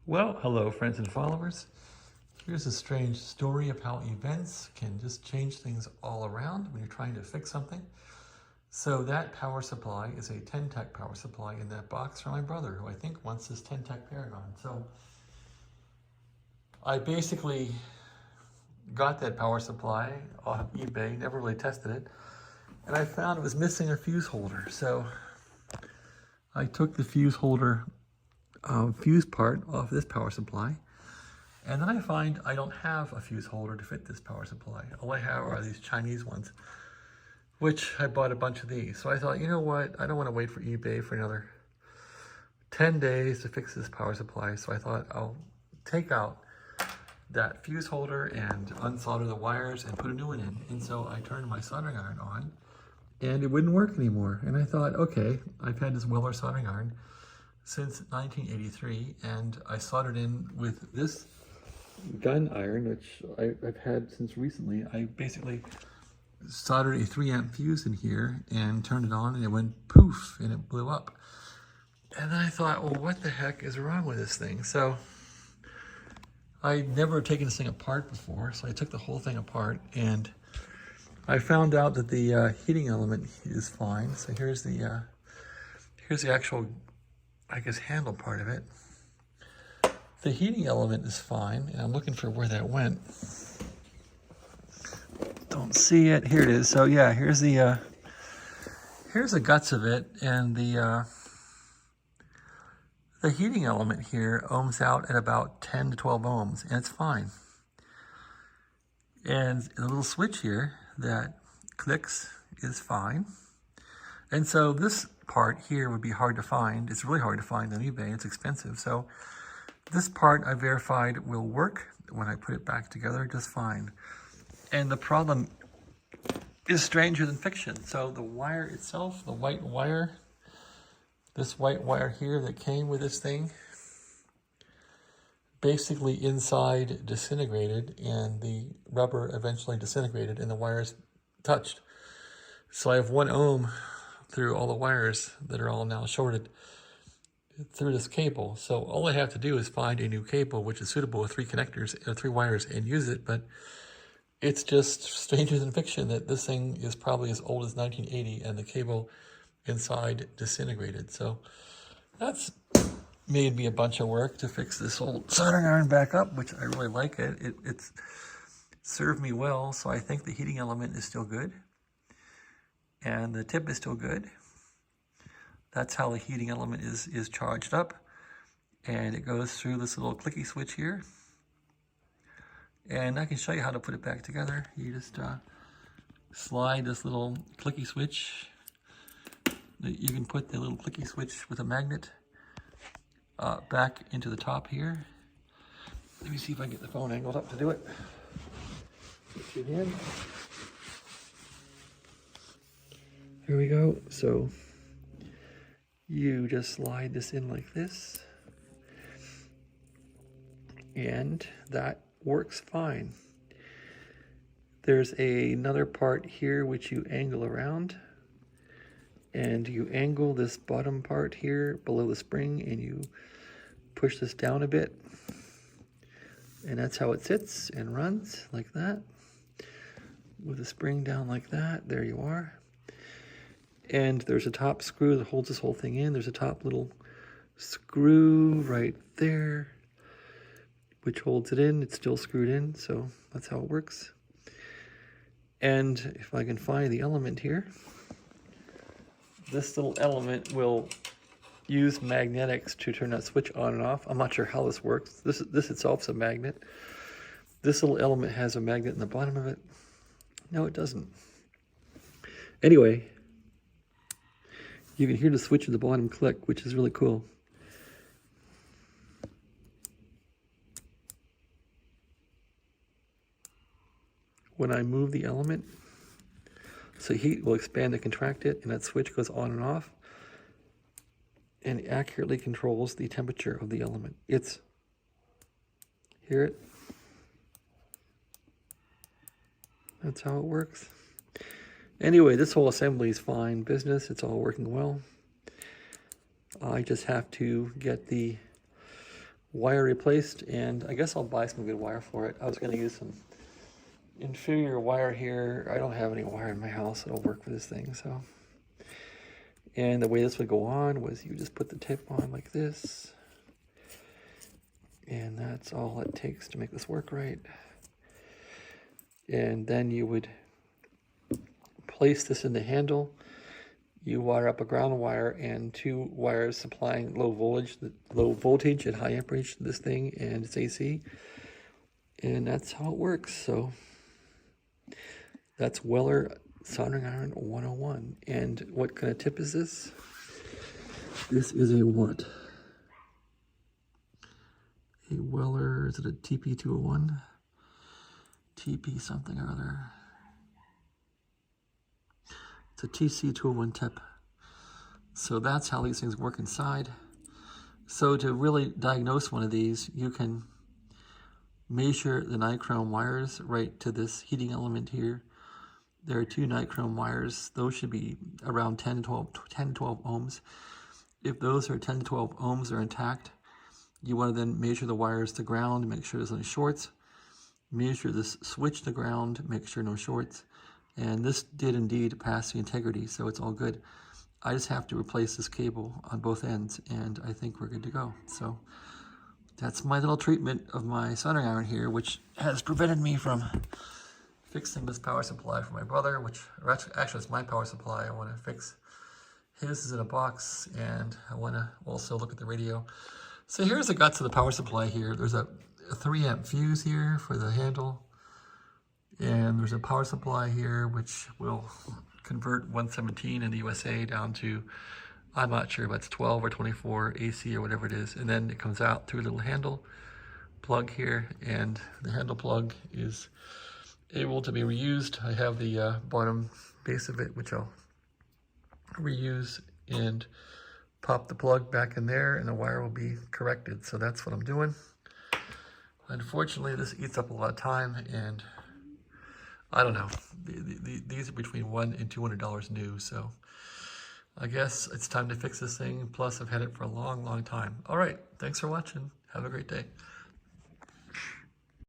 Well, hello friends and followers. Here's a strange story of how events can just change things all around when you're trying to fix something. So that power supply is a 10-tech power supply in that box from my brother, who I think wants this 10-tech Paragon. So I basically got that power supply off eBay, never really tested it, and I found it was missing a fuse holder. So I took the fuse holder fuse part off this power supply, and then I find I don't have a fuse holder to fit this power supply. All I have are these Chinese ones, which I bought a bunch of these. So I thought, you know what, I don't want to wait for eBay for another 10 days to fix this power supply. So I thought I'll take out that fuse holder and unsolder the wires and put a new one in. And so I turned my soldering iron on and it wouldn't work anymore. And I thought, okay, I've had this Weller soldering iron since 1983, and I soldered in with this gun iron, which I've had since recently. I basically soldered a 3-amp fuse in here and turned it on, and it went poof, and it blew up. And then I thought, well, what the heck is wrong with this thing? So I'd never taken this thing apart before, so I took the whole thing apart, and I found out that the heating element is fine. So here's the actual, I guess, handle part of it. The heating element is fine, and I'm looking for where that went. Don't see it. Here it is. So yeah, here's the guts of it, and the heating element here ohms out at about 10 to 12 ohms, and it's fine. And the little switch here that clicks is fine. And so this part here would be hard to find. It's really hard to find on eBay. It's expensive. So this part I verified will work when I put it back together just fine. And the problem is stranger than fiction. So the wire itself, the white wire, this white wire here that came with this thing, basically inside disintegrated, and the rubber eventually disintegrated and the wires touched. So I have 1 ohm through all the wires that are all now shorted through this cable. So all I have to do is find a new cable which is suitable with 3 connectors or 3 wires and use it. But it's just stranger than fiction that this thing is probably as old as 1980 and the cable inside disintegrated. So that's made me a bunch of work to fix this old soldering iron back up, which I really like it. It's served me well. So I think the heating element is still good, and the tip is still good. That's how the heating element is charged up, and it goes through this little clicky switch here. And I can show you how to put it back together. You just slide this little clicky switch. You can put the little clicky switch with a magnet back into the top here. Let me see if I can get the phone angled up to do it. Put it in. There we go. So you just slide this in like this, and that works fine. There's another part here which you angle around, and you angle this bottom part here below the spring, and you push this down a bit, and that's how it sits and runs like that, with the spring down like that. There you are. And there's a top screw that holds this whole thing in. There's a top little screw right there, which holds it in. It's still screwed in, so that's how it works. And if I can find the element here, this little element will use magnetics to turn that switch on and off. I'm not sure how this works. This itself is a magnet. This little element has a magnet in the bottom of it. No, it doesn't. Anyway, you can hear the switch at the bottom click, which is really cool. When I move the element, so heat will expand and contract it, and that switch goes on and off, and it accurately controls the temperature of the element. Hear it? That's how it works. Anyway, this whole assembly is fine business. It's all working well. I just have to get the wire replaced, and I guess I'll buy some good wire for it. I was going to use some inferior wire here. I don't have any wire in my house that'll work for this thing, so. And the way this would go on was you just put the tip on like this, and that's all it takes to make this work right. And then you would place this in the handle. You wire up a ground wire and 2 wires supplying low voltage at high amperage to this thing, and it's AC. And that's how it works. So that's Weller soldering iron 101. And what kind of tip is this? This is a what? A Weller, is it a TP201? TP something or other. It's a TC201 tip. So that's how these things work inside. So to really diagnose one of these, you can measure the nichrome wires right to this heating element here. There are 2 nichrome wires. Those should be around 10 to 12 ohms. If those are 10 to 12 ohms are intact, you want to then measure the wires to ground, make sure there's no shorts. Measure this switch to ground, make sure no shorts. And this did indeed pass the integrity, so it's all good. I just have to replace this cable on both ends, and I think we're good to go. So that's my little treatment of my soldering iron here, which has prevented me from fixing this power supply for my brother, which actually it's my power supply. I want to fix. His is in a box, and I want to also look at the radio. So here's the guts of the power supply here. There's a 3 amp fuse here for the handle. And there's a power supply here which will convert 117 in the USA down to, I'm not sure if it's 12 or 24 AC or whatever it is. And then it comes out through a little handle plug here, and the handle plug is able to be reused. I have the bottom base of it, which I'll reuse and pop the plug back in there, and the wire will be corrected. So that's what I'm doing. Unfortunately, this eats up a lot of time, and I don't know. These are between $100 and $200 new, so I guess it's time to fix this thing. Plus, I've had it for a long, long time. All right, thanks for watching. Have a great day.